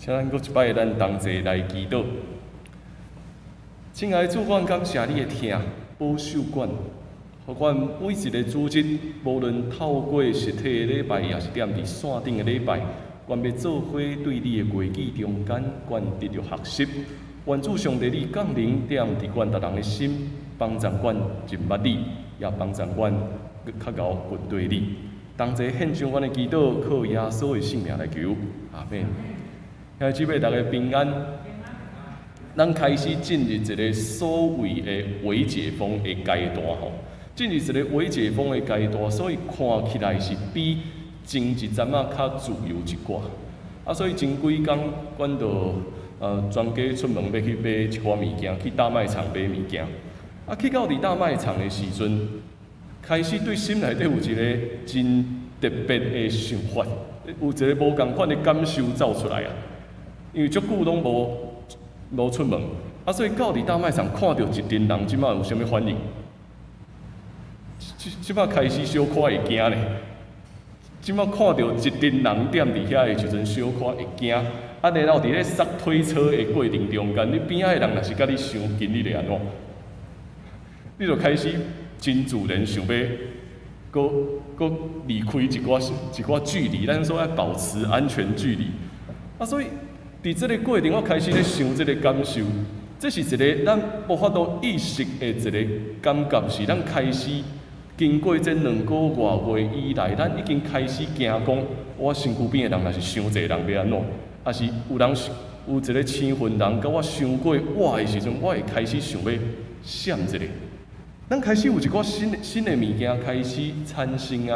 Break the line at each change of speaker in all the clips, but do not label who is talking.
请咱搁一摆，咱同齐来祈祷。亲爱的主，阮感谢你的听，保守阮，互阮每一个主日，无论透过实体的礼拜，也是踮伫线顶的礼拜，阮要做伙对你的话语中间，阮得着学习。愿主上帝你降临踮伫阮逐人的心，帮助阮认捌你，也帮助阮较高grund对你。同齐献上阮的祈祷，靠耶稣的性命来求，阿免。兄弟姊妹，大家平安。咱开始进入一个所谓的微解封的阶段吼，进入一个微解封的阶段，所以看起来是比前一阵仔较自由一寡。所以前几工，阮就专家出门要去买一寡物件，去大卖场买物件。去到伫大卖场的时阵，开始对心内底有一个真特别的想法，有一个无共款的感受走出来啊。因为足久拢无出门，所以到伫大卖场看到一群人，即摆有啥物反应？即摆开始小可会惊咧。即摆看到一群人踮伫遐的时阵，小可会惊。然后伫咧塞推车的过程中间，你边仔的人若是甲你伤近，你会安怎？你就开始真自然想要，搁离开一寡距离，咱说要保持安全距离。所以伫即个过程，我开始咧想即个感受，这是一个咱无法度意识的一个感觉，是咱开始经过这2个多月以来，咱已经开始惊讲，我身躯边的人若是伤济人要安怎？还是有人有一个青云人，甲我伤过我的时阵，我会开始想要闪一个。咱开始有一寡新的物件开始产生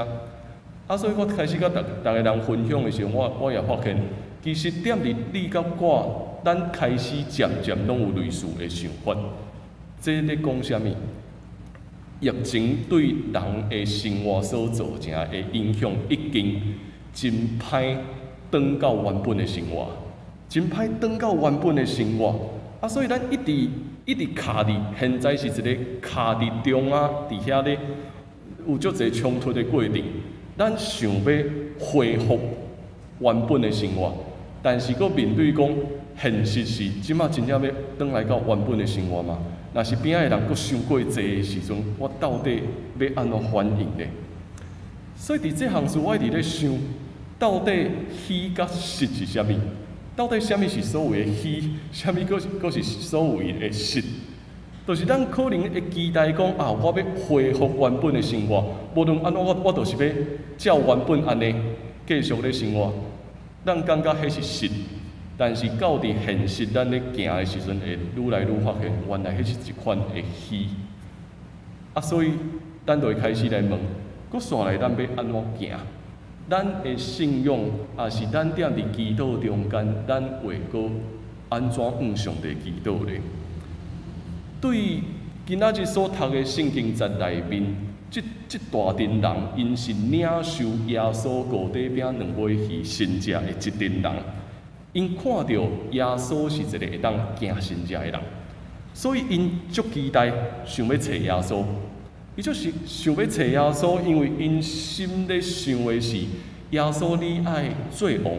啊，所以我开始甲大家人分享的时候，我也发现。其实踮伫你甲我，咱开始渐渐拢有类似的想法。这咧讲啥物？疫情对人的生活所造成的影响，已经真歹转到原本的生活，真歹转到原本的生活。所以咱一直卡伫，现在是一个卡伫中伫遐咧有足侪冲突的过程。咱想要恢复原本的生活。但是，佫面对讲现实是，即马真正要转来到原本的生活嘛？若是边仔的人佫伤过济的时阵，我到底要安怎反应呢？所以伫这项事，我一直咧想，到底虚甲实是啥物？到底啥物是所谓的虚？啥物佫是所谓的实？就是咱可能会期待讲我要恢复原本的生活，无论安怎，我就是要照原本安尼继续咧生活。咱感觉迄是实，但是到伫现实，咱咧行的时阵，会愈来愈发现，原来迄是一款的虚。所以咱就会开始来问，佫线来咱要安怎行？咱的信仰，也是咱踮伫祈祷中间，咱会佫安怎向上帝祈祷咧？对今仔日所读的圣经节内面。这大群人，因是领受耶稣五底饼2尾鱼身价的一群人，因看到耶稣是一个会当行身价的人，所以因足期待想要找耶稣。伊就是想要找耶稣，因为因心咧想的是耶稣你爱做王，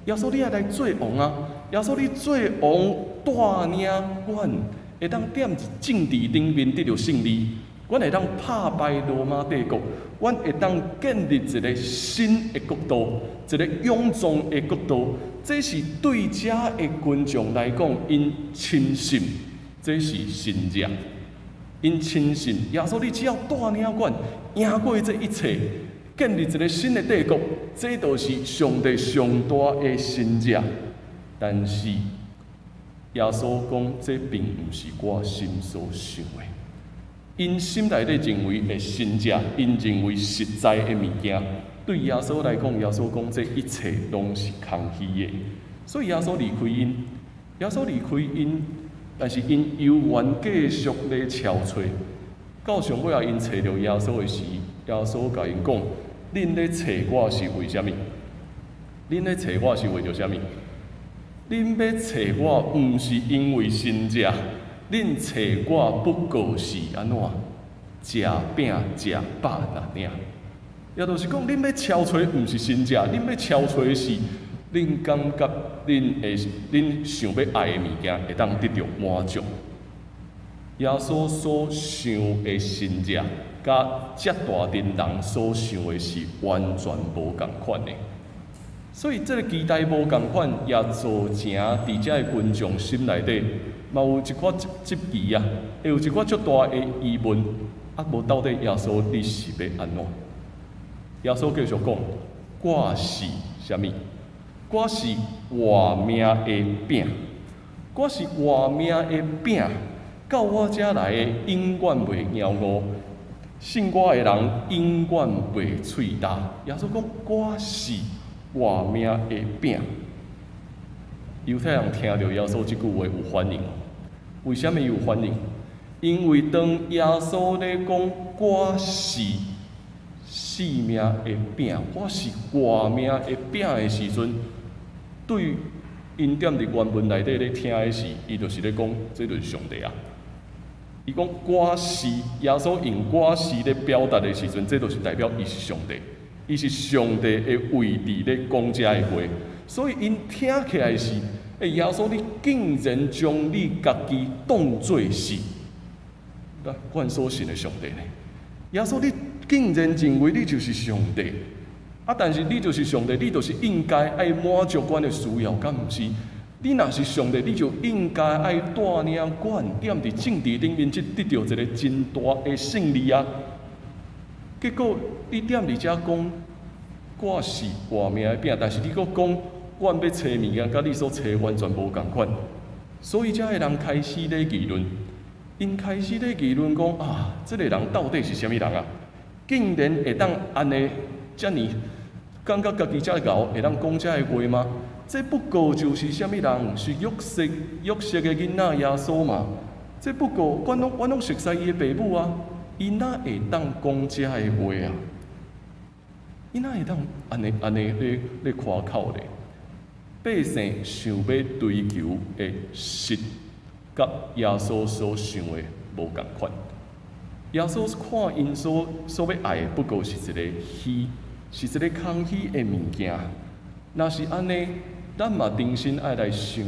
耶稣你爱来做王啊！耶稣你做王带领阮，会当踮伫政治顶面得到胜利。阮会当打败罗马帝国，阮会当建立一个新的国度，一个永壮的国度。这是对遮的群众来讲，因亲信，这是信仰。因亲信耶稣，你只要带领阮赢过这一切，建立一个新的帝国，这就是上帝上大的信仰。但是耶稣讲，这并不是我心所想的。因心内底认为的真正，因认为实在的物件，对耶稣来讲，耶稣讲这一切拢是空虚的。所以耶稣离开因，但是因犹原继续咧敲找。到上尾因找到耶稣的时，耶稣甲因讲：恁咧找我是为虾米？恁咧找我是为着虾米？恁要找我，毋是因为真正。恁找我不过是安怎？食饼食饱那尔。也就是讲，恁要敲找，毋是真正，恁要敲找的是恁感觉恁想要爱的物件会当得到满足。耶稣所想的神迹，甲遮大阵人所想的是完全无共款的。所以这个期待无共款，也造成伫遮的群众心内底，嘛有一寡质疑啊，会有一寡足大的疑问。啊，无到底耶稣你是要安怎？耶稣继续讲：我是啥物？我是活命的饼，我是活命的饼，到我遮来的永远袂枵饿，信我的人永远袂喙焦。耶稣讲：我是活命的饼。犹太人听到耶稣即句话有反应，为什么有反应？因为当耶稣咧讲我是生命的饼，我是活命的饼的时阵，对因踮伫原文内底咧听的是，伊就是咧讲，这就是上帝啊。伊讲我是耶稣用我是咧表达的时阵，这就是代表伊是上帝，伊是上帝的位置咧讲遮的话，所以因听起来是，耶稣你竟然将你家己当作是。阮所信的上帝呢？耶稣，你竟然认为你就是上帝啊！但是你就是上帝，你就是应该爱满足阮的需要，敢毋是？你若是上帝，你就应该爱带领阮踮伫政治顶面，即得到一个真大的胜利啊！结果你踮伫遮讲，我是活命的饼，但是你佫讲，阮要找物件，甲你所找完全无共款，所以遮个人开始咧议论。因开始咧议论讲啊，这个人到底是啥物人啊？竟然会当安尼遮尔感觉家己遮敖，会当讲遮个话吗？这不过就是啥物人？是约瑟的囡仔耶稣嘛？这不过阮拢熟悉伊的爸母啊，伊哪会当讲遮个话啊？伊哪会当安尼咧夸口咧？百姓想要追求的实。甲耶稣所想的无共款。耶稣看因所要爱的，不过是一个虚，是一个空虚的物件。若是安尼，咱嘛重新爱来想，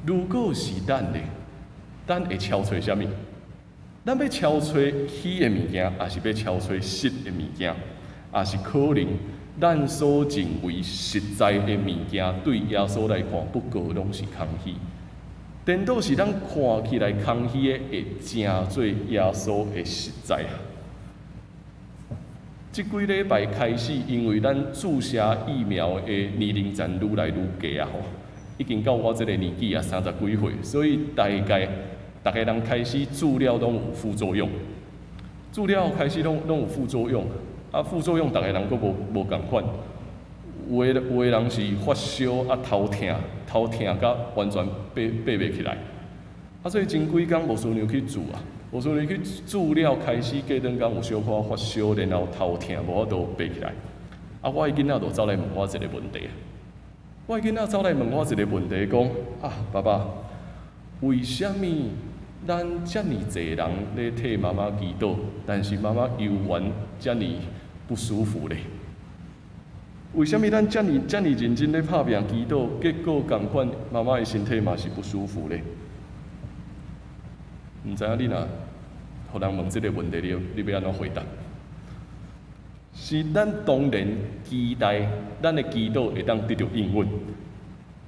如果是咱的，咱会超找啥物？咱要超找虚的物件，还是要超找实的物件？也是可能咱所认为实在的物件，对耶稣来看，不过拢是空虚。颠倒是咱看起来空虚的，会成做耶稣的实在啊！即几礼拜开始，因为咱注射疫苗的年龄层愈来愈低啊，已经到我这个年纪啊，30几岁，所以大家人开始注料拢有副作用，注料开始拢有副作用，啊，副作用大家人佫无共款。有的人是发烧啊，头痛甲完全爬袂起来，啊，所以前几工无顺利去住啊，无顺利去住了，开始过两工有小可发烧，然后头痛，无法度爬起来。啊，我的囡仔就走来问我一个问题，我的囡仔走来问我一个问题，讲啊，爸爸，为什么咱遮尔侪人咧替妈妈祈祷，但是妈妈犹原遮尔不舒服咧？为什么咱遮尔认真咧拍拼祈祷，结果共款妈妈的身体嘛是不舒服咧？唔知影你若互人问这个问题，你要安怎回答？是咱当然期待咱的祈祷会当得到应允，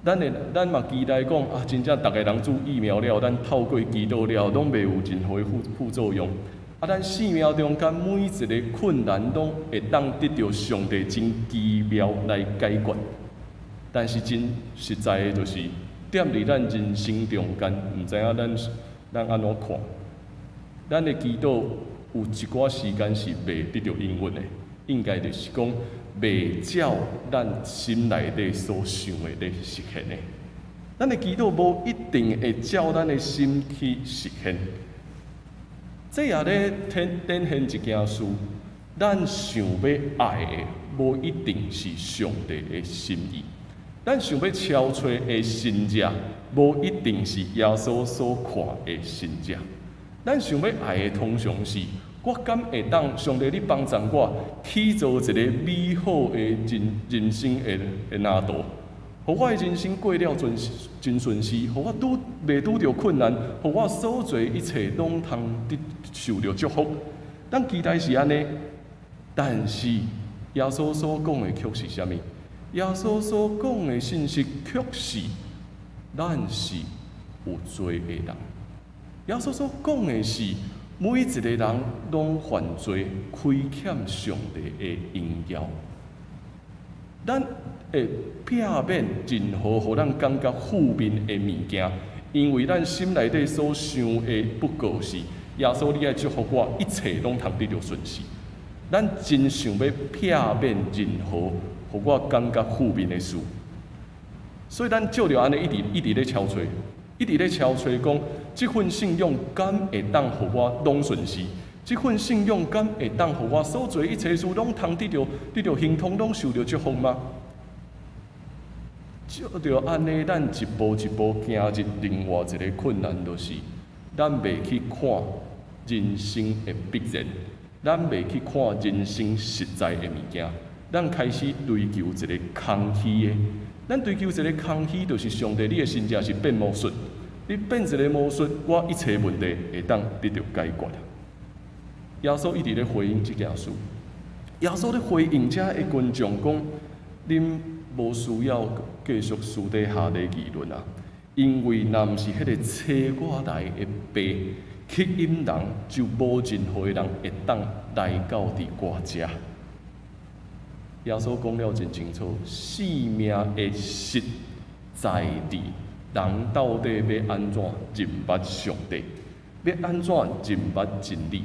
咱嘛期待讲啊，真正逐个人注疫苗了，咱透过祈祷了，拢袂有任何副作用。啊，咱生命中间每一个困难，拢会当得到上帝真奇妙来解决。但是真实在的，就是踮伫咱人生中间，毋知影咱安怎看？咱的祈祷有一寡时间是袂得到应允的，应该就是讲袂照咱心内底所想的咧实现的。咱的祈祷无一定会照咱的心去实现。这也咧展现一件事，咱想要爱的，无一定是上帝的心意；咱想要超找的神迹，无一定是耶稣所看的神迹。咱想要爱的，通常是我敢会当上帝你帮助我，去做一个美好的人生的蓝图。互我的人生过了真顺遂，互我袂拄着困难，互我所做一切拢通受着祝福。咱期待是安尼，但是耶稣所讲的却是啥物？耶稣所讲的信息却是，咱是有罪的人。耶稣所讲的是，每一个人拢犯罪，亏欠上帝的荣耀。咱会避免任何互咱感觉负面的物件，因为咱心内底所想的不过是耶稣，你爱祝福我，一切拢通得到顺遂。咱真想要避免任何互我感觉负面的事，所以咱照着安尼一直咧敲吹，一直咧敲吹讲，即份信仰敢会当互我拢顺遂？即份信仰敢会当互我所做一切事拢通得到幸通，拢受到祝福吗？照着安尼，咱一步一步行入另外一个困难，就是咱袂去看人生的必然，咱袂去看人生实在的物件，咱开始追求一个空虚的。咱追求一个空虚，就是上帝，你的身价是变魔术，你变一个魔术，我一切问题会当得到解决。耶稣一直咧回应这件事。耶稣咧回应遮的群众讲：恁无需要继续私底下咧议论啊，因为若毋是迄个找我来的爸吸引人，就无任何人会当来到伫我遮。耶稣讲了真清楚，生命的实在伫人到底要安怎认捌上帝，要安怎认捌真理。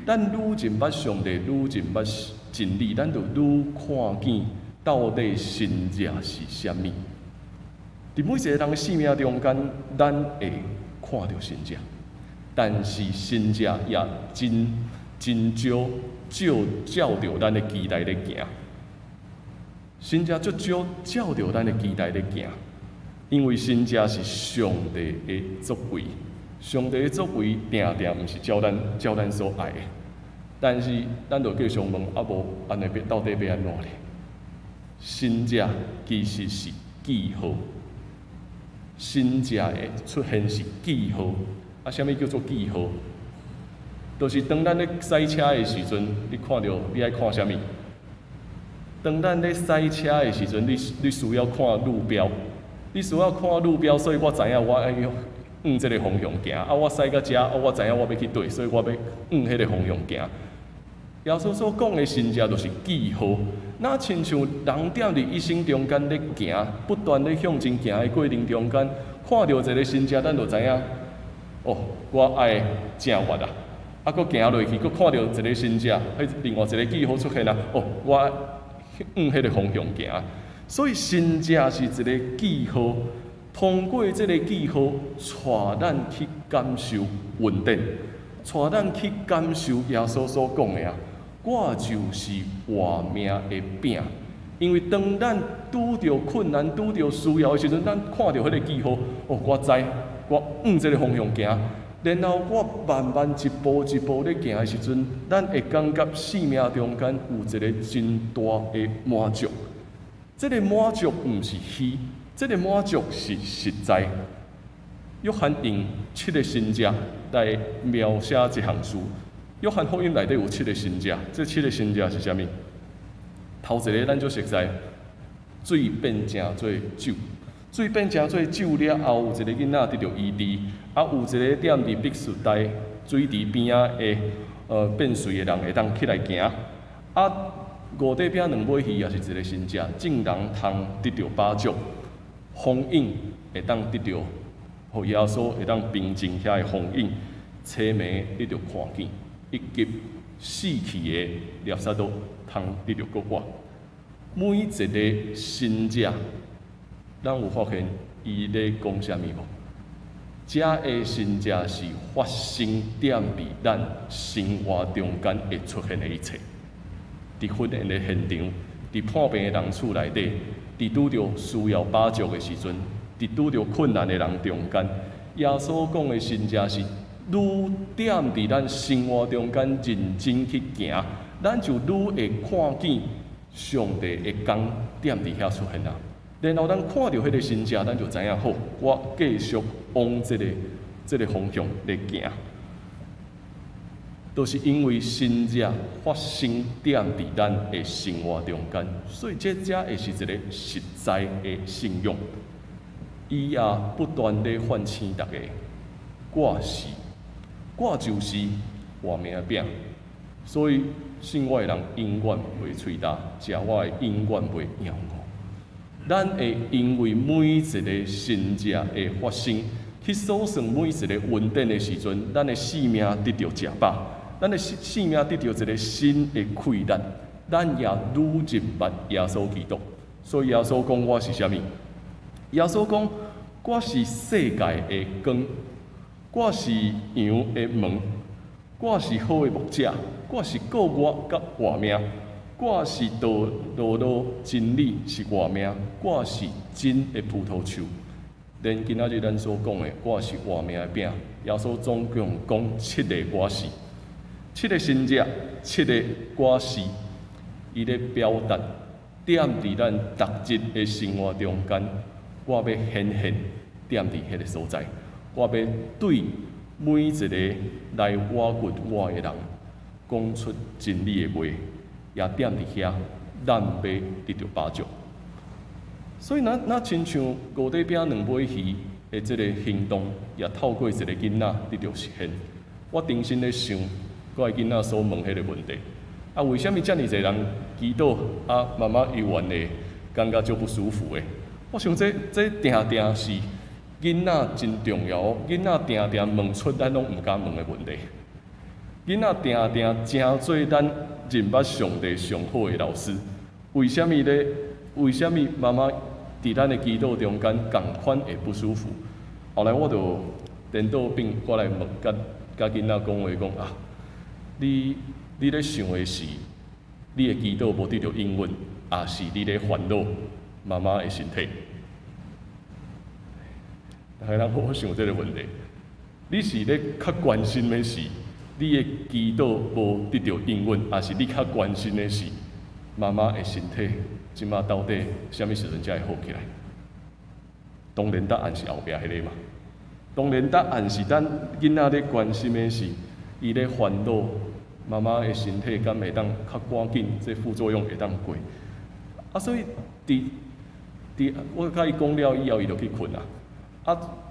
咱愈认捌上帝，愈认捌真理，咱就愈看见到底真正是啥物。伫每一个人的生命中间，咱会看到真正，但是真正也真少照着咱的期待咧行。真正足少照着咱的期待咧行，因为真正是上帝的作为。上帝的作为定毋是照咱所爱的，但是咱就继续问，无安尼到底要安怎咧？真正其实是记号，真正的出现是记号。啊，啥物叫做记号？就是当咱咧驶车的时阵，你看到你爱看啥物？当咱咧驶车的时阵，你需要看路标，你需要看路标，所以我知影我爱这个方向行。啊，我驶到遮，啊，我知影我要去对，所以我要迄个方向行。耶稣所讲的真正就是记号，那亲像人踮伫一生中间咧行，不断咧向前行的过程中间，看到一个真正，咱就知影，哦，我爱正月啊！啊，佫行落去，佫看到一个真正，另外一个记号出现啊！哦，我迄个方向行。所以真正是一个记号，通过这个记号，带咱去感受稳定，带咱去感受耶稣所讲的啊。我就是活命的饼，因为当咱拄着困难、拄着需要的时阵，咱看到迄个记号，哦，我知，我这个方向行，然后我慢慢一步一步咧行的时阵，咱会感觉生命中间有一个真大的满足。这个满足毋是虚，这个满足是实在。约翰用7个神迹来描写一项事。约翰福音内底有7个神迹，这7个神迹是啥物？头一个咱就熟悉，水变成做酒，水变成做酒了后，有一个囡仔得到医治，啊，有一个踮伫碧树台水池边仔的变水的人会当起来行，啊，五块饼2尾鱼也是一个神迹，众人通得到饱足，风影会当得到，互耶稣会当平静遐的风影，车迷得到看见。以及死去的猎杀都通得到国外，每一个神迹，咱有发现伊咧讲啥物无？这个神迹是发生踮伫咱生活中间会出现的一切，伫婚宴的现场，伫破病的人厝内底，伫拄着需要饱足的时阵，伫拄着困难的人中间，耶稣讲的神迹是。愈踮伫咱生活中间认真去行，咱就愈会看见上帝的工踮伫遐出现啊！然后咱看到迄个新者，咱就知影好，我继续往这个方向来行。都是因为新者发生点伫咱的生活中间，所以这才会是一个实在的信用。伊也不断地唤醒大家，我就是活命饼，所以信我的人永远袂喙焦，食我的永远袂厌恶。咱会因为每一个新者的发生，去数算每一个稳定的时阵，咱的性命得到食饱。咱的性命得到一个新的开展，咱也愈认捌耶稣基督。所以耶稣讲我是啥物？耶稣讲我是世界的光，我是羊的门，我是好的牧者，我是救我甲活命，我是道路真理是活命，我是真的葡萄树。连今仔日咱所讲的我是活命的饼，耶稣总共讲7个我是。7个新者，7个我是，伊咧表达点伫咱逐日的生活中间，我要显现点伫迄个所在，我要对每一个来挖掘我的人讲出真理的话，也点伫遐，咱要得到帮助。所以那亲像五块饼2尾鱼的这个行动，也透过一个囡仔得到实现。我重新咧想。我的囡仔所问迄个问题，为什么遮尔侪人祈祷慢慢游完的，感觉足不舒服的？我想这定定是囡仔真重要，囡仔定定问出咱拢毋敢问的问题。囡仔定定真做咱认捌上帝上好的老师。为什么咧？为什么妈妈伫咱的祈祷中间共款会不舒服？后来我就电脑边我来问甲囡仔讲话讲你咧想的是，你的祈祷无得到应允，还是你咧烦恼妈妈的身体？大家人好想这个问题，你是咧较关心的是你的祈祷无得到应允，还是你较关心的是妈妈的身体？即马到底什么时阵才会好起来？当然答案是后壁迄个嘛。当然答案是咱囡仔咧关心的是，伊咧烦恼。妈妈的身体敢会当较赶紧，这副作用会当过。所以我甲伊讲了以后，伊就去困啊。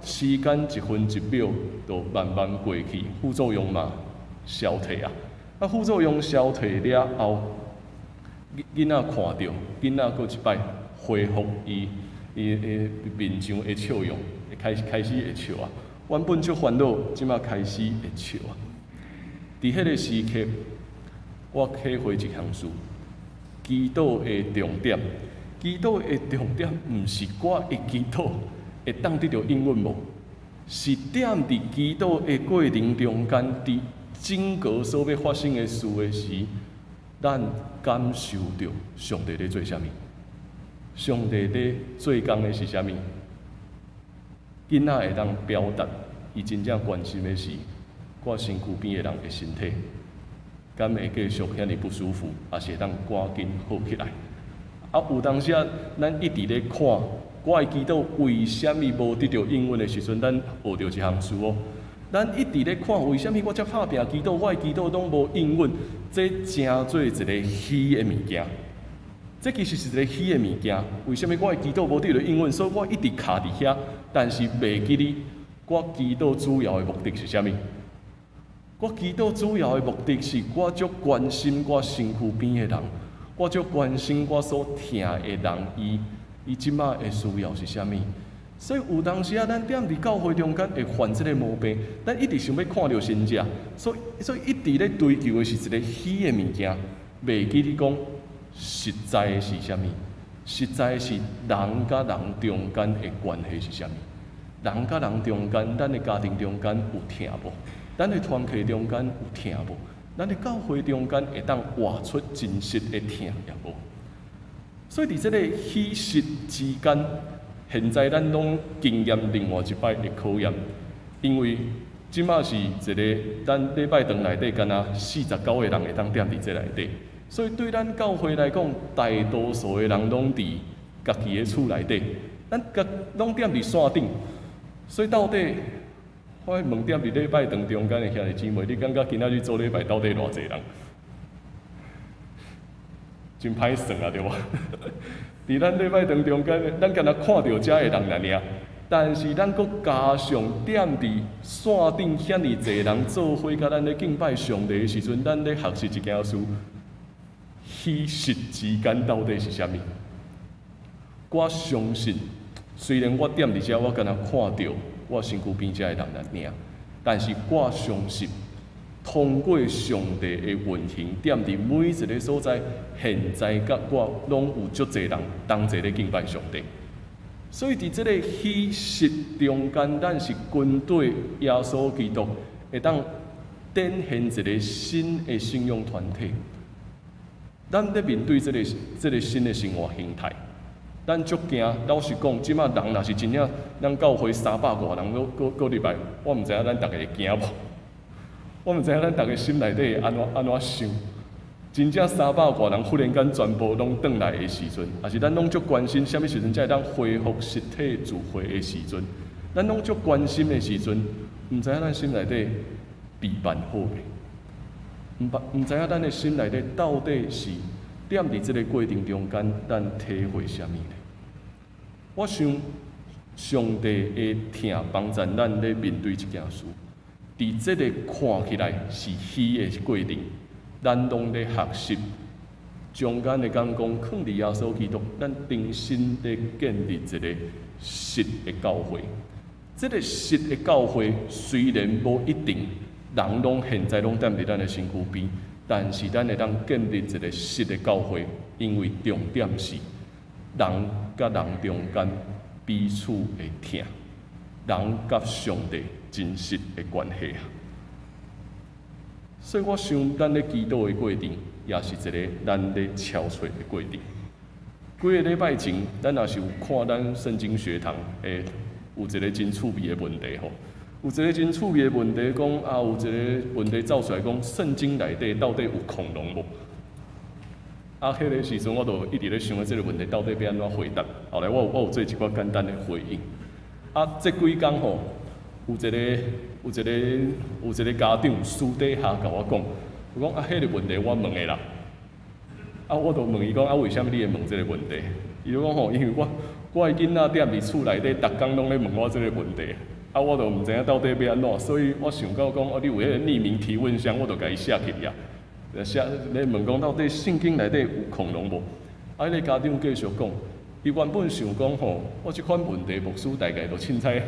时间1分1秒就慢慢过去，副作用嘛消退啊。副作用消退了后，囡仔看到，囡仔过一摆恢复伊面上的笑容，开始会笑啊。原本就烦恼，即马开始会笑啊。伫迄个时刻，我体会一项事：祈祷的重点，祈祷的重点，毋是我的祈祷会当得到应允无，是点伫祈祷的过程中间，伫整个所要发生的事的时，咱感受到上帝咧做啥物？上帝咧做工的是啥物？囡仔会当表达，伊真正关心的是。我身躯边的人的身体，敢会继续遐尼不舒服，还是会当赶紧好起来？有当时咱一直咧看，我的祈祷为什么无得到应允的时阵，咱学到一项事哦。咱一直咧看，为什么我遮拍拼祈祷，我的祈祷拢无应允？这正做一个虚的物件。这其实是一个虚的物件。为什么我的祈祷无得到应允？所以我一直卡伫遐，但是袂记哩，我祈祷主要的目的是啥物？我祈祷主要的目的是，我足关心我身躯边的人，我足关心我所疼的人，伊即马的需要是啥物？所以有当时咱踮伫教会中间会犯这个毛病，咱一直想要看到神者，所以一直咧追求的是一个虚的物件，袂记你讲实在的是啥物？实在是人甲人中间的关系是啥物？人甲人中间，咱的家庭中间有疼无？咱的团契中间有疼无？咱的教会中间会当活出真实的疼也无？所以伫这个虚实之间，现在咱拢经验另外一摆的考验，因为即马是一个咱礼拜堂内底敢若49个人会当踮伫这内底，所以对咱教会来讲，大多数的人拢伫家己的厝内底，咱拢踮伫山顶，所以到底，我问踮伫礼拜堂中间的兄弟姊妹，你感觉今仔日做礼拜到底偌济人？真歹算啊，对无？伫咱礼拜堂中间，咱敢若看到遮的人尔，但是咱搁加上踮伫山顶遐尼济人做伙，甲咱咧敬拜上帝的时阵，咱咧学习一件事：虚实之间到底是啥物？我相信，虽然我踮伫遮，我敢若看到我身躯边遮的人尔，但是我相信。通过上帝的运行，踮伫每一个所在，现在甲我拢有足侪人同齐咧敬拜上帝。所以伫即个虚实中间，咱是军队耶稣基督会当展现一个新的信仰团体。咱咧面对即个新的生活形态，咱足惊。老实讲，即马人若是真正，咱教会300多人搁入来，我毋知影咱逐个会惊无。我毋知影咱逐个心内底会安怎想，真正300多人忽然间全部拢转来的时阵，也是咱拢足关心，啥物时阵才会当恢复实体聚会的时阵，咱拢足关心的时阵，毋知影咱心内底备办好未？毋知影咱的心内底到底是踮伫即个过程中间，咱体会啥物呢？我想，上帝会听帮助咱咧面对即件事。伫即个看起来是虚的过程，咱拢咧学习，中间的讲抗伫耶稣基督，咱重新咧建立一个实的教会。即个实的教会虽然无一定人拢现在拢踮伫咱的身躯边，但是咱会当建立一个实的教会，因为重点是人甲人中间彼此会疼，人甲上帝。真实的关系啊！所以我想，咱咧祈祷的过程，也是一个咱咧敲找的过程。几个礼拜前，咱也是有看咱圣经学堂诶，有一个真趣味的问题吼。有一个真趣味的问题讲啊，有一个问题走出来讲，圣经内底到底有恐龙无？啊，迄个时阵我就一直咧想这个问题到底要安怎回答。后来我有做一寡简单的回应。啊，这几工吼。有一个家长私底下甲我讲，我讲啊，迄个问题我问的啦。啊，我就问伊讲啊，为什么你会问这个问题？伊就讲吼，因为我的囡仔踮伫厝内底，逐工拢咧问我这个问题。啊，我就毋知影到底要安怎，所以我想到讲，哦，你有迄个匿名提问箱，我就甲伊写起啊。写咧问讲到底圣经内底有恐龙无？啊，迄个家长继续讲，伊原本想讲吼，我即款问题牧师大概就凊彩。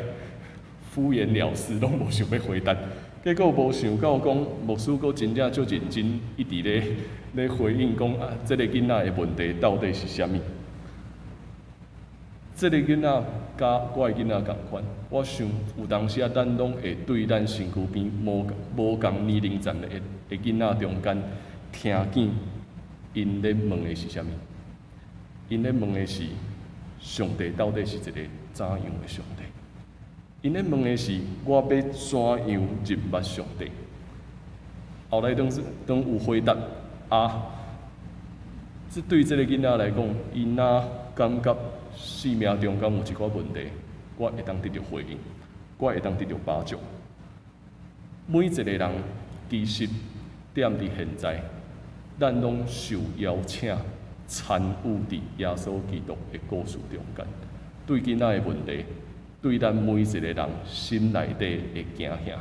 敷衍了事，拢无想要回答。结果无想到讲，牧师阁真正足认真，一直咧回应讲啊，这个囡仔的问题到底是啥物？这个囡仔甲我的囡仔共款，我想有当时啊，咱拢会对咱身躯边无共年龄层的囡仔中间，听见因咧问的是啥物？因咧问的是上帝到底是一个怎样的上帝？因咧问的是，我要怎样认捌上帝？后来当有回答啊，这对这个囡仔来讲，伊若感觉生命中间有一寡问题，我会当得到回应，我会当得到帮助。每一个人其实踮伫现在，咱拢受邀请参与伫耶稣基督的故事中间，对囡仔的问题。对咱每一个人心内底的惊吓，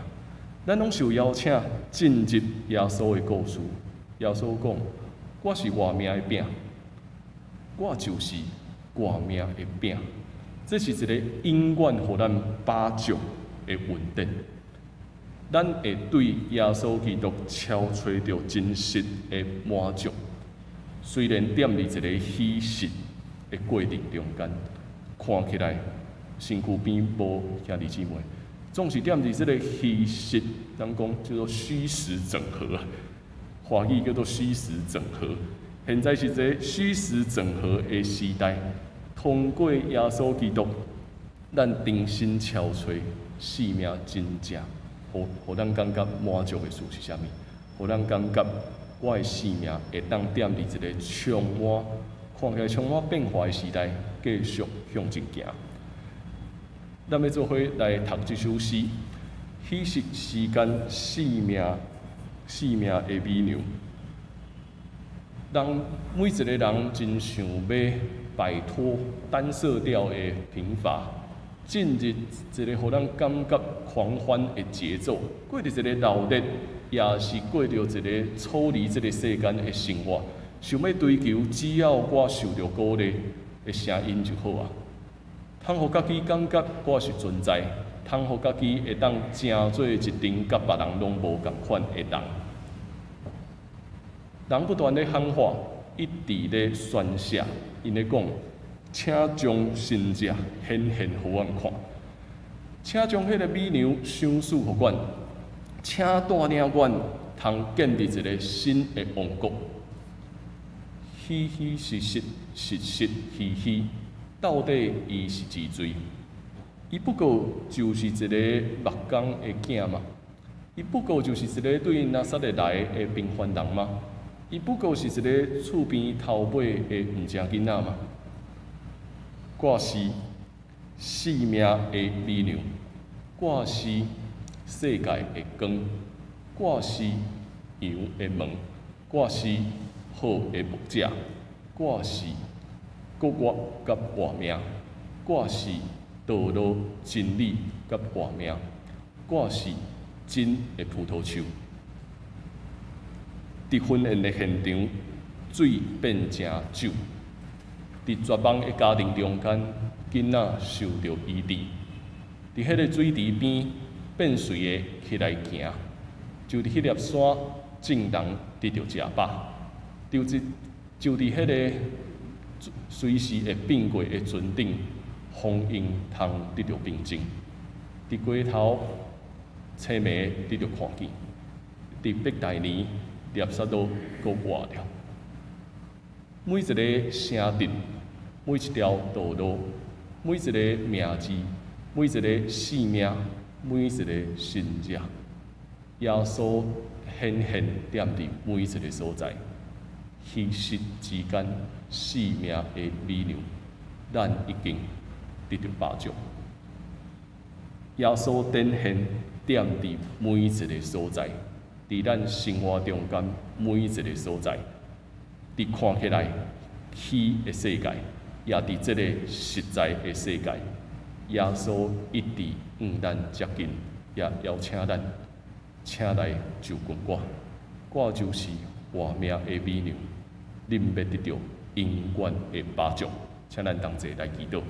咱拢受邀请进入耶稣的故事。耶稣讲：“我是活命的饼，我就是活命的饼。”这是一个永远互咱把握的稳定。咱会对耶稣基督超找到真实的满足。虽然踮伫一个虚实的过程中间，看起来。身躯边无兄弟姊妹，总是踮伫即个虚实，人讲叫做虚实整合啊，华语叫做虚实整合。现在是一个虚实整合的时代，通过耶稣基督，咱重新敲找生命真正，互咱感觉满足的事是啥物？互咱感觉我的生命会当踮伫一个充满看起来充满变化的时代，继续向前行。咱要做伙来读这首诗，彼是时间生命的美娘。每一个人真想要摆脱单色调的贫乏，进入一个互咱感觉狂欢的节奏，过着一个热烈，也是过着一个处理这个世间的生活。想要追求，只要我受到鼓励的声音就好啊。通互家己感觉我是存在，通互家己会当成做一阵甲别人拢无共款的人。人不断咧喊话，一直咧宣泄，因咧讲，请将神迹显现互阮看，请将迄个美娘赏赐互阮，请带领阮通建立一个新的王国。虚虚实实，实实虚虚，到底伊是几罪？伊不过就是一个目光的囝嘛，伊不过就是一个对拿撒勒来的平凡人嘛，伊不过是一个厝边头尾的毋正囡仔嘛。我是生命的美娘，我是世界的光，我是羊的门，我是好的牧者，我是我甲活命，我是道路真理甲活命，我是真的葡萄树。伫婚宴的现场，水变成酒；伫绝望的家庭中间，囡仔受到医治。伫迄个水池边，变随的起来行，就伫迄粒山，正人得到食饱。就伫迄个随时会变过的船顶，风云通得到平静。伫街头，青梅得到看见；伫北大年，猎杀都搁活着。每一个声调，每一条道路，每一个名字，每一个性命，每一个神迹，耶稣显现踮伫每一个所在。虚实之间，生命的美娘，咱已经得到保障。耶稣展现踮伫每一个所在，伫咱生活中间每一个所在，伫看起来虚的世界，也伫这个实在的世界，耶稣一直向咱接近，也邀请咱，请来就近我，我就是活命的美娘。恁要得到永远的保障，请咱同齐来祈祷。